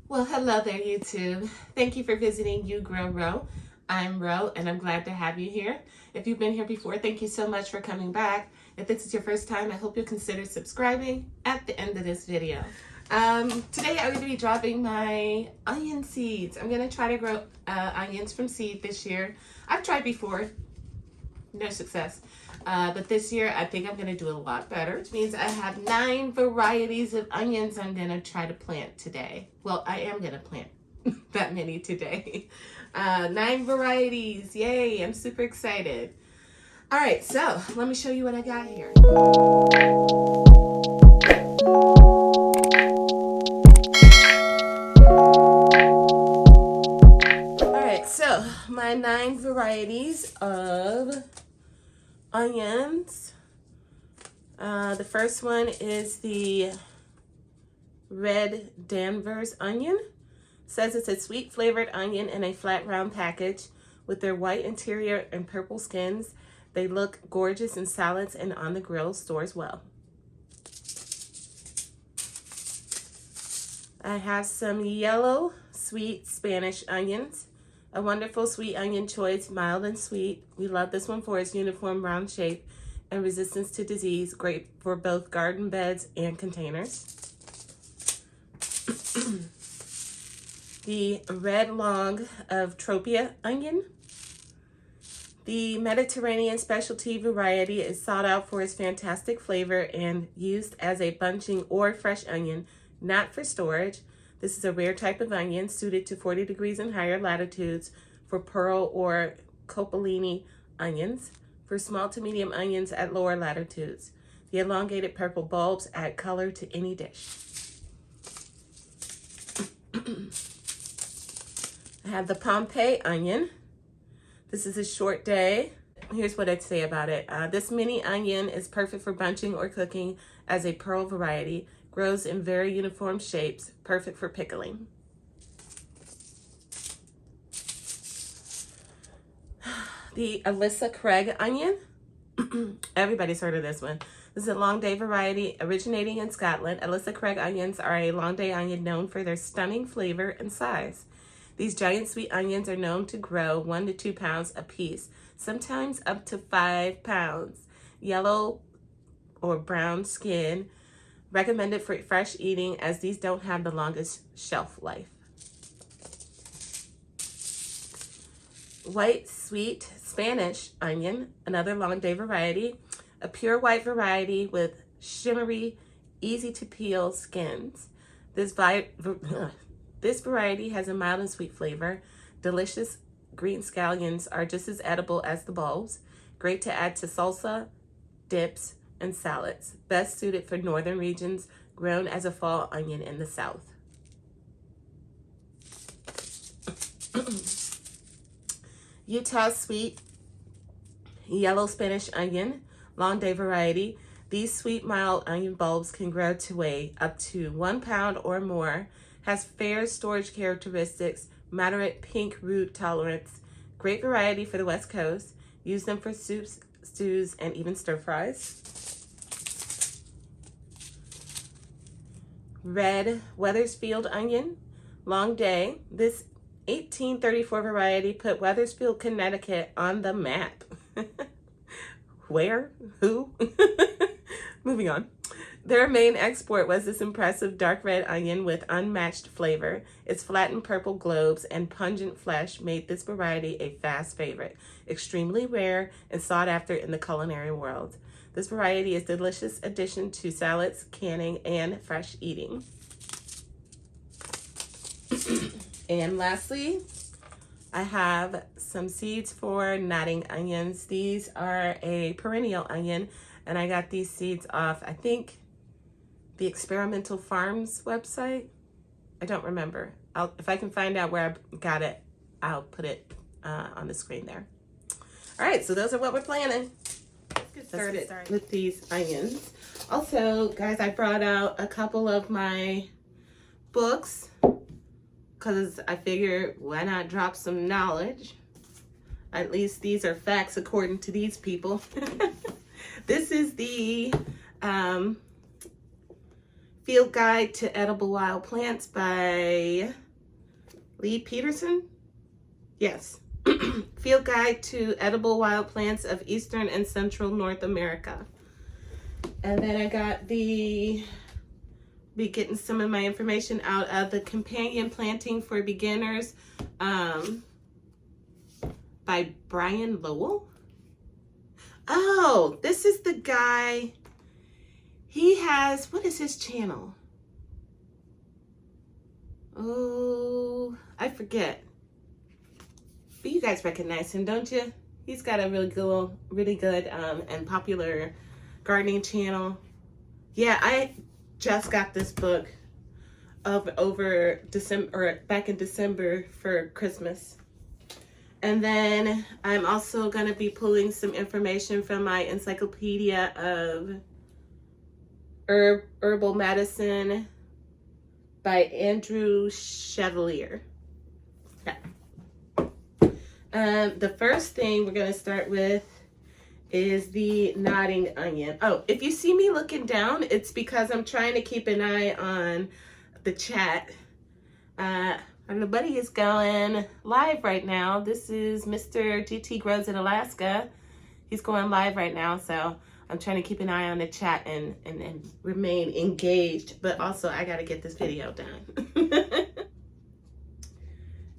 Well, hello there, YouTube. Thank you for visiting You Grow Row. I'm Ro, and I'm glad to have you here. If you've been here before, thank you so much for coming back. If this is your first time, I hope you'll consider subscribing at the end of this video. Today, I'm going to be dropping my onion seeds. I'm going to try to grow onions from seed this year. I've tried before, no success. But this year, I think I'm going to do a lot better, which means I have 9 varieties of onions I'm going to try to plant today. Well, I am going to plant that many today. 9 varieties. Yay, I'm super excited. All right, so let me show you what I got here. All right, so my 9 varieties of onions. The first one is the red Danvers onion. It says it's a sweet flavored onion in a flat round package with their white interior and purple skins. They look gorgeous in salads and on the grill. Stores well. I have some yellow sweet Spanish onions. A wonderful sweet onion choice, mild and sweet. We love this one for its uniform round shape and resistance to disease. Great for both garden beds and containers. The red long of Tropea onion. The Mediterranean specialty variety is sought out for its fantastic flavor and used as a bunching or fresh onion, not for storage. This is a rare type of onion suited to 40 degrees and higher latitudes for pearl or copolini onions, for small to medium onions at lower latitudes. The elongated purple bulbs add color to any dish. I have the Pompeii onion. This is a short day. Here's what I'd say about it. This mini onion is perfect for bunching or cooking as a pearl variety. Grows in very uniform shapes, perfect for pickling. The Alyssa Craig onion. Everybody's heard of this one. This is a long day variety originating in Scotland. Alyssa Craig onions are a long day onion known for their stunning flavor and size. These giant sweet onions are known to grow 1 to 2 pounds a piece, sometimes up to 5 pounds. Yellow or brown skin, recommended for fresh eating as these don't have the longest shelf life. White sweet Spanish onion, another long day variety, a pure white variety with shimmery, easy to peel skins. This variety has a mild and sweet flavor. Delicious green scallions are just as edible as the bulbs. Great to add to salsa, dips, and salads. Best suited for northern regions, grown as a fall onion in the south. Utah sweet yellow Spanish onion, long day variety. These sweet mild onion bulbs can grow to weigh up to 1 pound or more. Has fair storage characteristics, moderate pink root tolerance. Great variety for the West Coast. Use them for soups, stews, and even stir fries. Red Wethersfield onion, long day. This 1834 variety put Wethersfield, Connecticut on the map. Where? Who? Moving on. Their main export was this impressive dark red onion with unmatched flavor. Its flattened purple globes and pungent flesh made this variety a fast favorite, extremely rare and sought after in the culinary world. This variety is a delicious addition to salads, canning, and fresh eating. And lastly, I have some seeds for nodding onions. These are a perennial onion, and I got these seeds off, I think, the Experimental Farms website. I don't remember. If I can find out where I got it, I'll put it on the screen there. All right, so those are what we're planning. Let's get started with these onions. Also, guys, I brought out a couple of my books because I figured why not drop some knowledge? At least these are facts according to these people. This is the Field Guide to Edible Wild Plants by Lee Peterson. Yes. Field Guide to Edible Wild Plants of Eastern and Central North America. And then I got be getting some of my information out of the Companion Planting for Beginners by Brian Lowell. Oh, this is the guy. He has, what is his channel? Oh, I forget. But you guys recognize him, don't you? He's got a really good and popular gardening channel. Yeah, I just got this book over December, or back in December for Christmas. And then I'm also going to be pulling some information from my encyclopedia of herbal medicine by Andrew Chevalier. Okay. The first thing we're going to start with is the nodding onion. Oh, if you see me looking down, it's because I'm trying to keep an eye on the chat. And the buddy is going live right now. This is Mr. GT Grows in Alaska. He's going live right now, so I'm trying to keep an eye on the chat and remain engaged, but also I got to get this video done.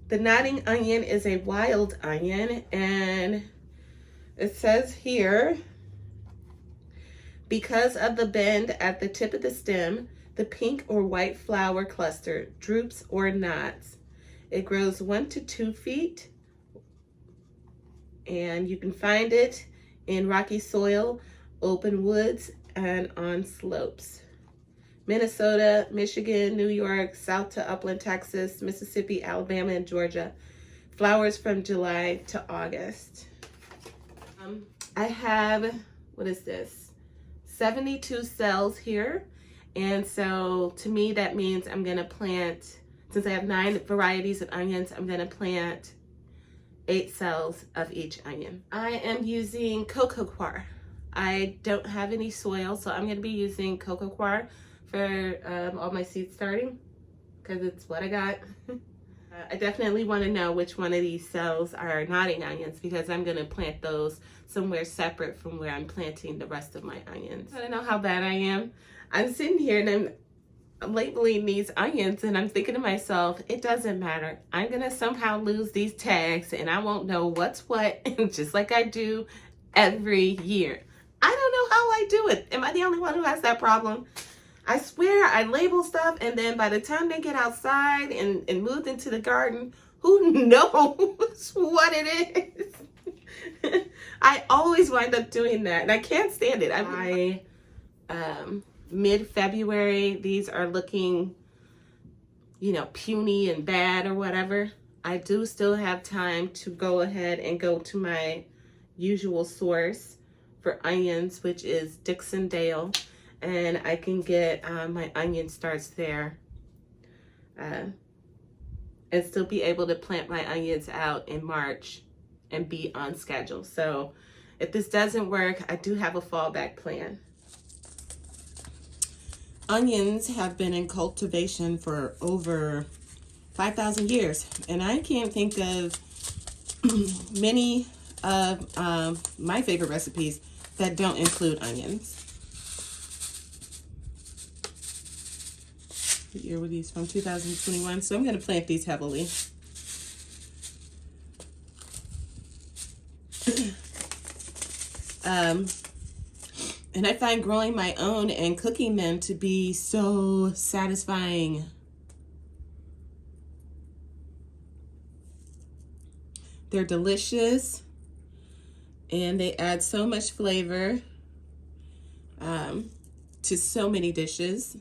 The nodding onion is a wild onion, and it says here, because of the bend at the tip of the stem, the pink or white flower cluster droops or nods. It grows 1 to 2 feet, and you can find it in rocky soil, open woods, and on slopes. Minnesota, Michigan, New York, south to upland Texas, Mississippi, Alabama, and Georgia. Flowers from July to August. I have, what is this? 72 cells here. And so to me, that means I'm going to plant, since I have 9 varieties of onions, I'm going to plant 8 cells of each onion. I am using cocoa coir. I don't have any soil, so I'm going to be using cocoa coir for all my seed starting, because it's what I got. I definitely want to know which one of these cells are nodding onions, because I'm going to plant those somewhere separate from where I'm planting the rest of my onions. I don't know how bad I am. I'm sitting here and I'm labeling these onions, and I'm thinking to myself, it doesn't matter. I'm going to somehow lose these tags and I won't know what's what, just like I do every year. I don't know how I do it. Am I the only one who has that problem? I swear I label stuff, and then by the time they get outside and moved into the garden, who knows what it is? I always wind up doing that, and I can't stand it. Mid-February, these are looking, puny and bad or whatever. I do still have time to go ahead and go to my usual source for onions, which is Dixon Dale. And I can get my onion starts there and still be able to plant my onions out in March and be on schedule. So if this doesn't work, I do have a fallback plan. Onions have been in cultivation for over 5,000 years, and I can't think of many of my favorite recipes that don't include onions. What year were these from? 2021. So I'm going to plant these heavily. And I find growing my own and cooking them to be so satisfying. They're delicious, and they add so much flavor to so many dishes.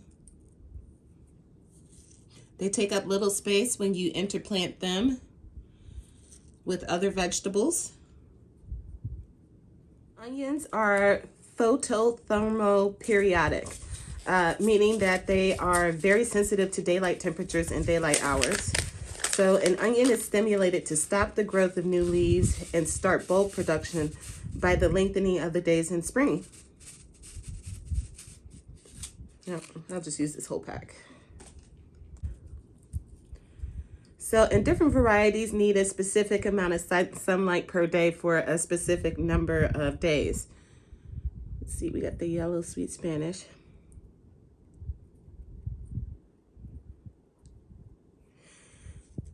They take up little space when you interplant them with other vegetables. Onions are photothermoperiodic, meaning that they are very sensitive to daylight temperatures and daylight hours. So an onion is stimulated to stop the growth of new leaves and start bulb production by the lengthening of the days in spring. No, I'll just use this whole pack. So, and different varieties need a specific amount of sunlight per day for a specific number of days. Let's see, we got the yellow sweet Spanish.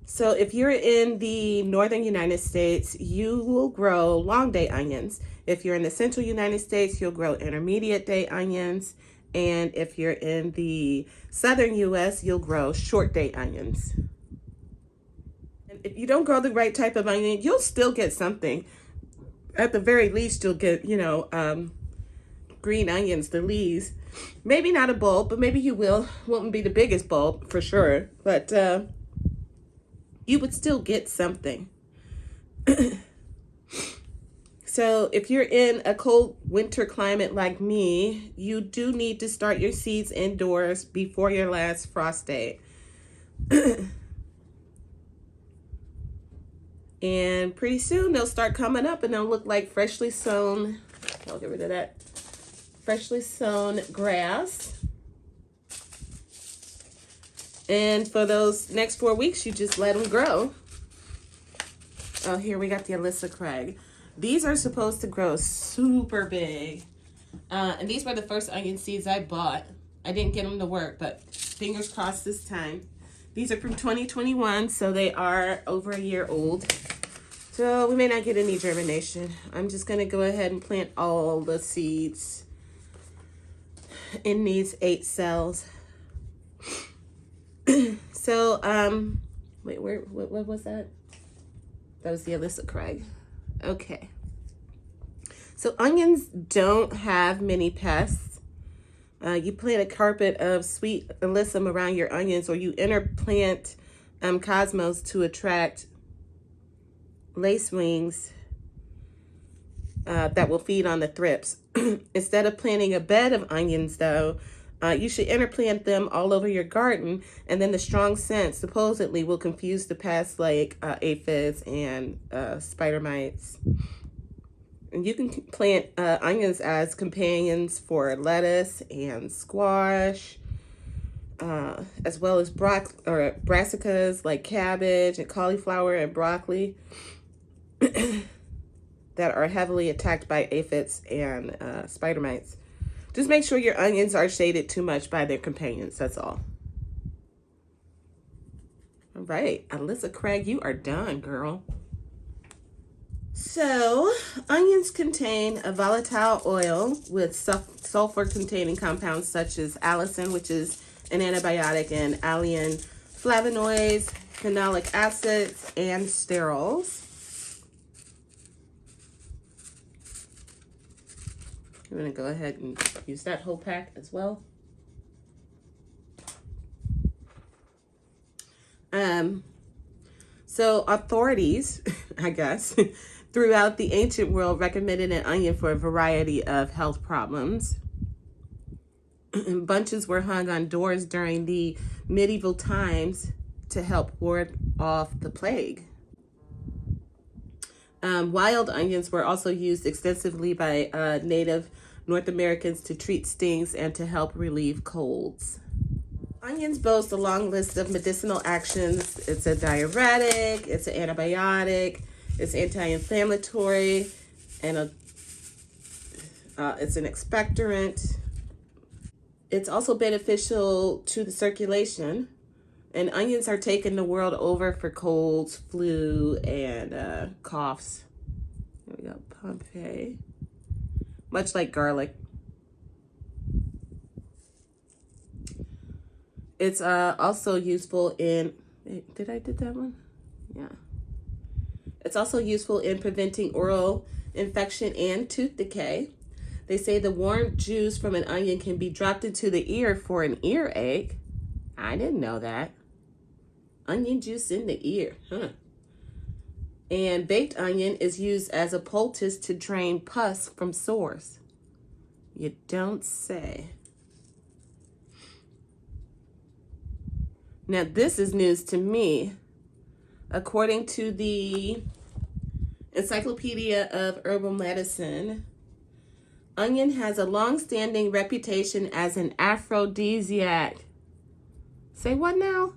So if you're in the northern United States, you will grow long day onions. If you're in the central United States, you'll grow intermediate day onions. And if you're in the southern US, you'll grow short day onions. And if you don't grow the right type of onion, you'll still get something. At the very least, you'll get, green onions, the leaves. Maybe not a bulb, but maybe you will. Won't be the biggest bulb for sure, but you would still get something. So if you're in a cold winter climate like me, you do need to start your seeds indoors before your last frost day. And pretty soon they'll start coming up and they'll look like freshly sown, I'll get rid of that, freshly sown grass. And for those next 4 weeks, you just let them grow. Oh, here we got the Alyssa Craig. These are supposed to grow super big. And these were the first onion seeds I bought. I didn't get them to work, but fingers crossed this time. These are from 2021, so they are over a year old. So we may not get any germination. I'm just going to go ahead and plant all the seeds in these 8 cells. So, wait, what was that? That was the Alyssa Craig. Okay. So onions don't have many pests. You plant a carpet of sweet alyssum around your onions, or you interplant cosmos to attract lacewings that will feed on the thrips. Instead of planting a bed of onions, though, you should interplant them all over your garden, and then the strong scent supposedly will confuse the pests like aphids and spider mites. And you can plant onions as companions for lettuce and squash, as well as brassicas like cabbage and cauliflower and broccoli that are heavily attacked by aphids and spider mites. Just make sure your onions are shaded too much by their companions, that's all. All right, Alyssa Craig, you are done, girl. So, onions contain a volatile oil with sulfur-containing compounds such as allicin, which is an antibiotic, and alliin, flavonoids, phenolic acids, and sterols. I'm going to go ahead and use that whole pack as well. So authorities, I guess, throughout the ancient world recommended an onion for a variety of health problems. Bunches were hung on doors during the medieval times to help ward off the plague. Wild onions were also used extensively by native North Americans to treat stings and to help relieve colds. Onions boast a long list of medicinal actions. It's a diuretic, it's an antibiotic, it's anti-inflammatory, and it's an expectorant. It's also beneficial to the circulation. And onions are taken the world over for colds, flu, and coughs. Here we go, Pompeii. Much like garlic. It's also useful in, did I do that one? Yeah. It's also useful in preventing oral infection and tooth decay. They say the warm juice from an onion can be dropped into the ear for an earache. I didn't know that. Onion juice in the ear, huh? And baked onion is used as a poultice to drain pus from sores. You don't say. Now, this is news to me. According to the Encyclopedia of Herbal Medicine, Onion has a long-standing reputation as an aphrodisiac. Say what now?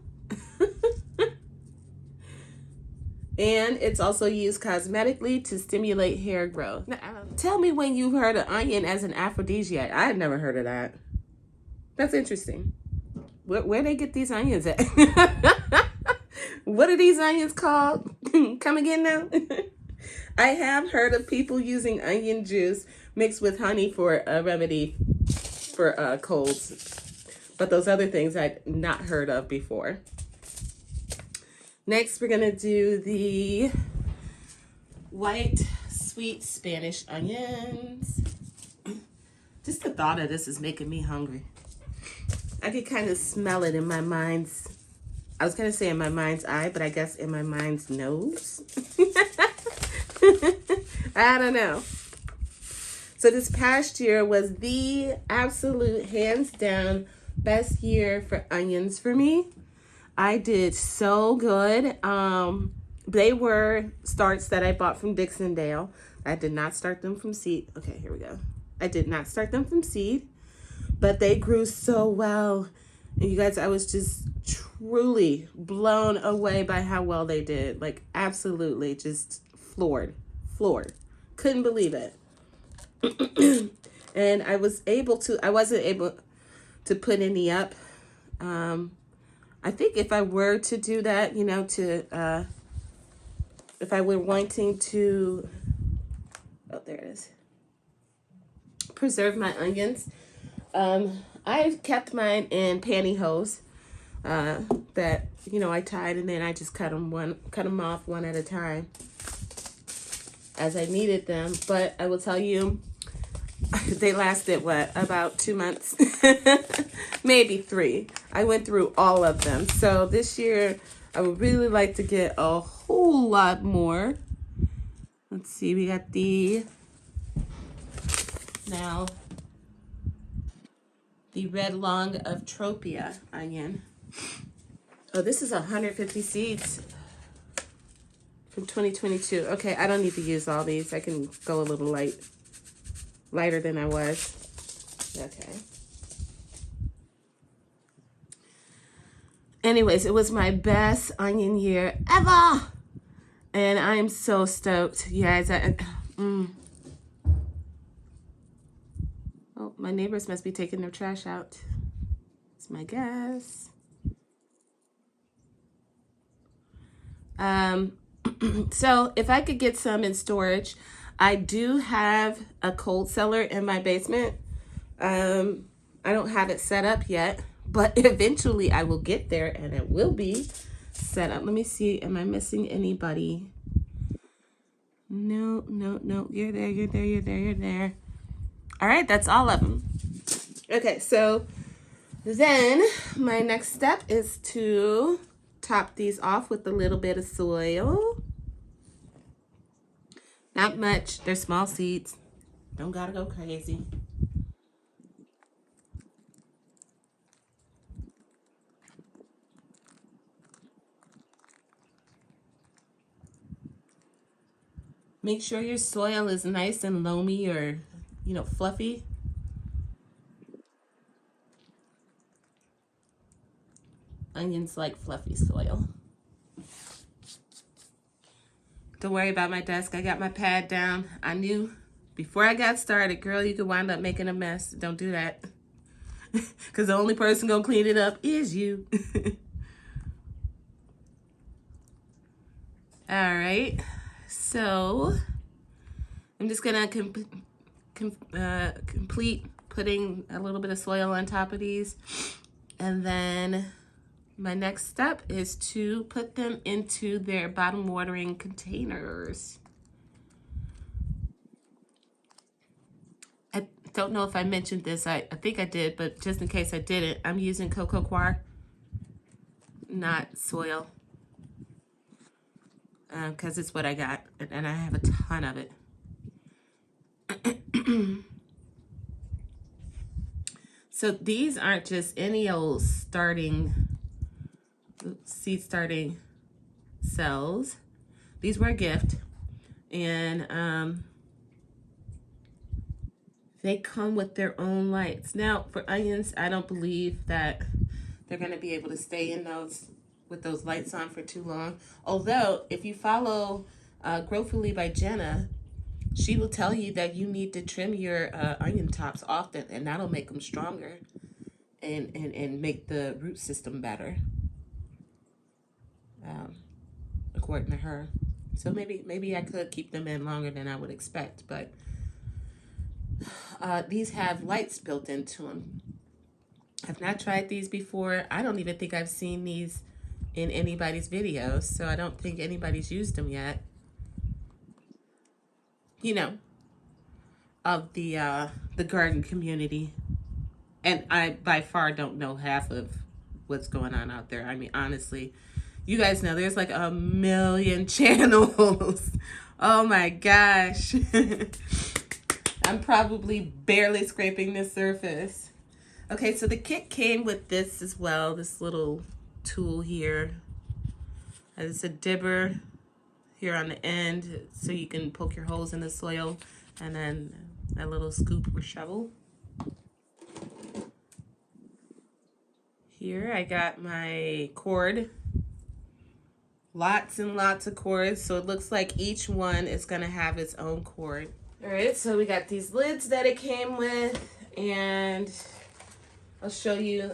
And it's also used cosmetically to stimulate hair growth. Now, tell me when you've heard of onion as an aphrodisiac. I had never heard of that. That's interesting. Where they get these onions at? What are these onions called? Come again now? I have heard of people using onion juice mixed with honey for a remedy for colds. But those other things I'd not heard of before. Next, we're going to do the white sweet Spanish onions. Just the thought of this is making me hungry. I could kind of smell it in my mind's, I was going to say in my mind's eye, but I guess in my mind's nose. I don't know. So this past year was the absolute hands down best year for onions for me. I did so good. They were starts that I bought from Dixondale. I did not start them from seed. Okay, here we go. I did not start them from seed, but they grew so well. And you guys, I was just truly blown away by how well they did. Like absolutely just floored. Couldn't believe it. And I wasn't able to put any up. I think if I were to do that, you know, if I were wanting to, oh, there it is, preserve my onions, I've kept mine in pantyhose that, you know, I tied, and then I just cut them off one at a time as I needed them. But I will tell you, they lasted, what, about 2 months? Maybe 3. I went through all of them. So this year, I would really like to get a whole lot more. Let's see, we got the red long of Tropia onion. Oh, this is 150 seeds from 2022. Okay, I don't need to use all these. I can go a little lighter than I was. Okay. Anyways, it was my best onion year ever. And I am so stoked. You guys, oh, my neighbors must be taking their trash out. That's my guess. So if I could get some in storage, I do have a cold cellar in my basement. I don't have it set up yet, but eventually I will get there and it will be set up. Let me see. Am I missing anybody? No. You're there. All right, that's all of them. Okay, so then my next step is to top these off with a little bit of soil. Not much. They're small seeds. Don't gotta go crazy. Make sure your soil is nice and loamy or, you know, fluffy. Onions like fluffy soil. Don't worry about my desk. I got my pad down. I knew before I got started, girl, you could wind up making a mess. Don't do that. Because the only person gonna clean it up is you. All right. So I'm just gonna complete putting a little bit of soil on top of these. And then my next step is to put them into their bottom watering containers. I don't know if I mentioned this. I think I did, but just in case I didn't, I'm using cocoa coir, not soil, because it's what I got, and I have a ton of it. So these aren't just any old seed starting cells. These were a gift, and they come with their own lights. Now, for onions, I don't believe that they're going to be able to stay in those with those lights on for too long. Although, if you follow Growfully by Jenna, she will tell you that you need to trim your onion tops often, and that'll make them stronger and make the root system better, according to her. So maybe I could keep them in longer than I would expect, but these have lights built into them. I've not tried these before. I don't even think I've seen these in anybody's videos, so I don't think anybody's used them yet. You know, of the garden community. And I by far don't know half of what's going on out there. I mean, honestly, you guys know there's like a million channels. Oh my gosh. I'm probably barely scraping the surface. Okay, so the kit came with this as well, this little tool here. It's a dibber here on the end, so you can poke your holes in the soil, and then a little scoop or shovel. Here I got my cord. Lots and lots of cords, so it looks like each one is gonna have its own cord. All right, so we got these lids that it came with, and I'll show you.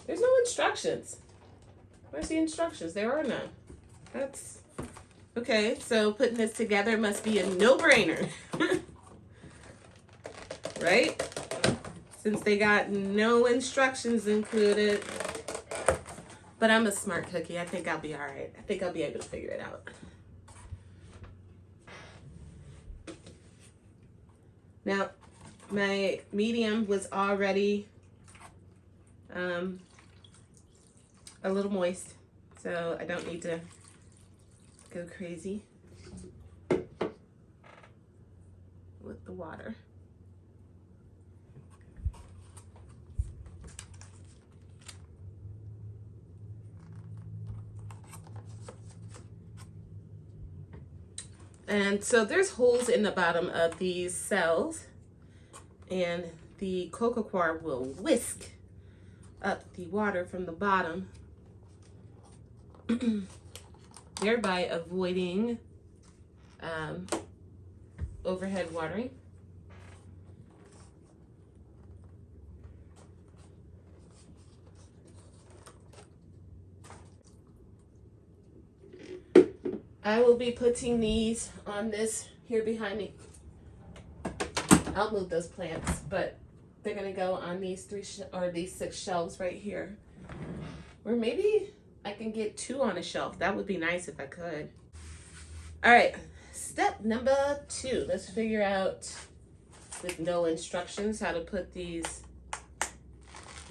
There's no instructions. Where's the instructions? There are none. That's okay. So putting this together must be a no-brainer, right? Since they got no instructions included. But I'm a smart cookie. I think I'll be all right. I think I'll be able to figure it out. Now, my medium was already a little moist, so I don't need to go crazy with the water. And so there's holes in the bottom of these cells, and the coco coir will whisk up the water from the bottom, thereby avoiding overhead watering. I will be putting these on this here behind me. I'll move those plants, but they're gonna go on these these 6 shelves right here. Or maybe I can get 2 on a shelf. That would be nice if I could. All right, step number 2. Let's figure out, with no instructions, how to put these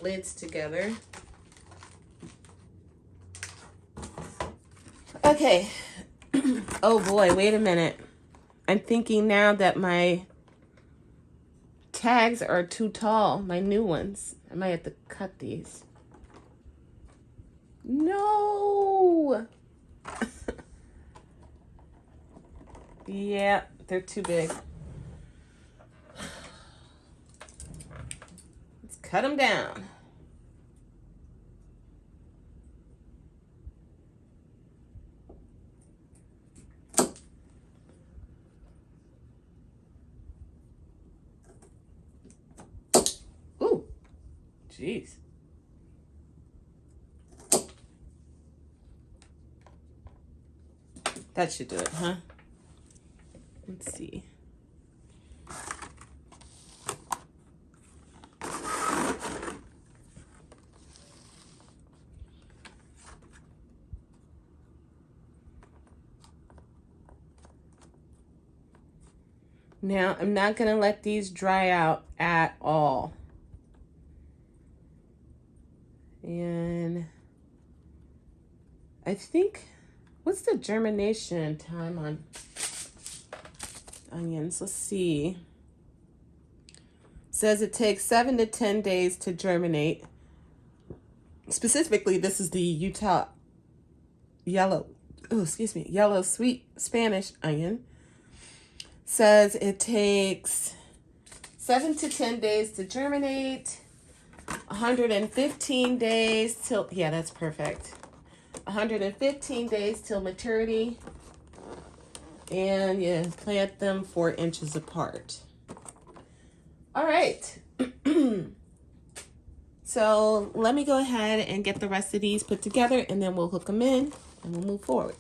lids together. Okay. Oh boy, wait a minute. I'm thinking now that my tags are too tall, my new ones. I might have to cut these. No! Yeah, they're too big. Let's cut them down. Jeez. That should do it, huh? Let's see. Now, I'm not going to let these dry out at all. And I think, what's the germination time on onions? Let's see. It says it takes 7 to 10 days to germinate. Specifically, this is the Utah yellow sweet Spanish onion. Says it takes 7 to 10 days to germinate. 115 days till, yeah, that's perfect. 115 days till maturity. And you plant them 4 inches apart. All right. So let me go ahead and get the rest of these put together, and then we'll hook them in and we'll move forward.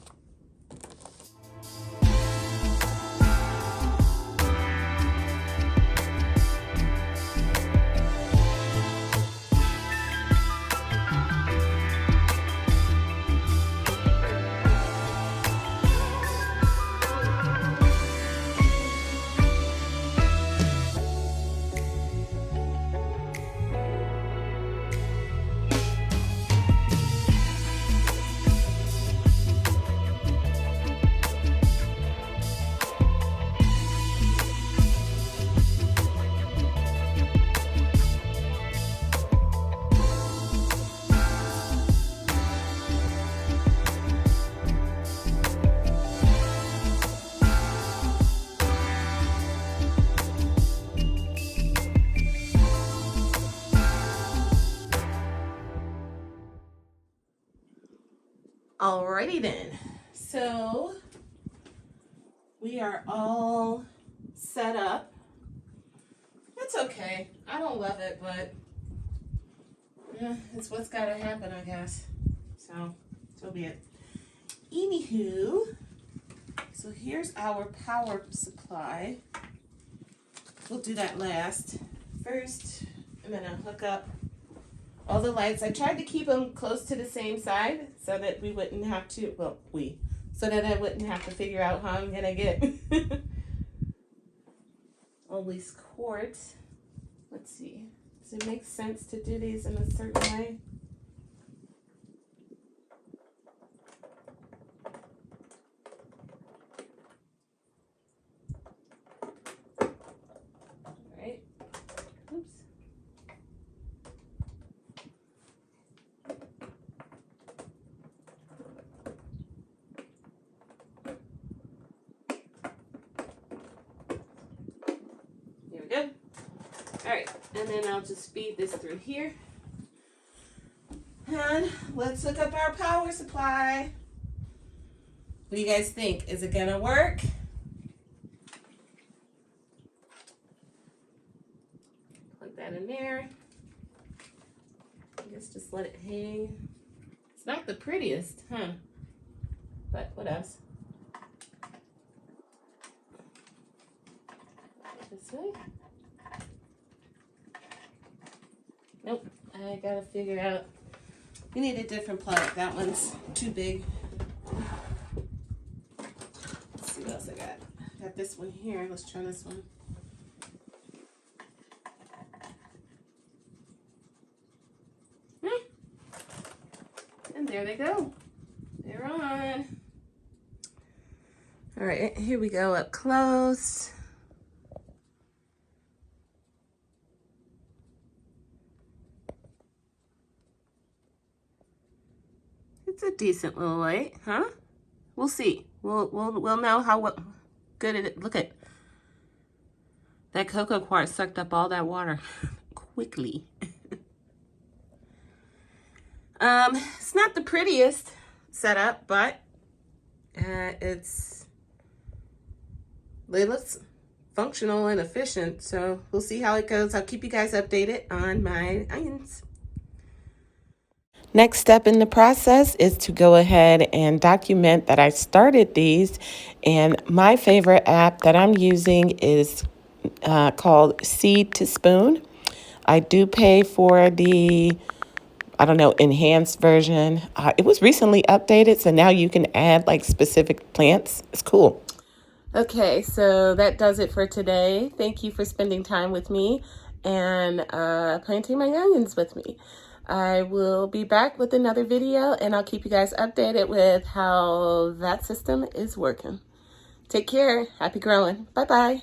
Alrighty then, so we are all set up. It's okay. I don't love it, but yeah, it's what's got to happen, I guess. So be it. Anywho, so here's our power supply. We'll do that last. First, I'm gonna hook up all the lights. I tried to keep them close to the same side so that we wouldn't have to, so that I wouldn't have to figure out how I'm gonna get all these cords. Let's see, does it make sense to do these in a certain way? All right, oops. Good. All right, and then I'll just feed this through here. And let's hook up our power supply. What do you guys think? Is it gonna work? Plug that in there. I guess just let it hang. It's not the prettiest, huh? But what else? This way. Nope, I gotta figure out. We need a different plug. That one's too big. Let's see what else I got. I got this one here. Let's try this one. And there they go. They're on. All right, here we go up close. It's a decent little light, huh? We'll see. We'll know how good it is. Look at that cocoa quartz sucked up all that water quickly. It's not the prettiest setup, but it looks functional and efficient. So we'll see how it goes. I'll keep you guys updated on my onions. Next step in the process is to go ahead and document that I started these, and my favorite app that I'm using is called Seed to Spoon. I do pay for the, I don't know, enhanced version. It was recently updated, so now you can add like specific plants. It's cool. Okay, so that does it for today. Thank you for spending time with me and planting my onions with me. I will be back with another video, and I'll keep you guys updated with how that system is working. Take care. Happy growing. Bye-bye.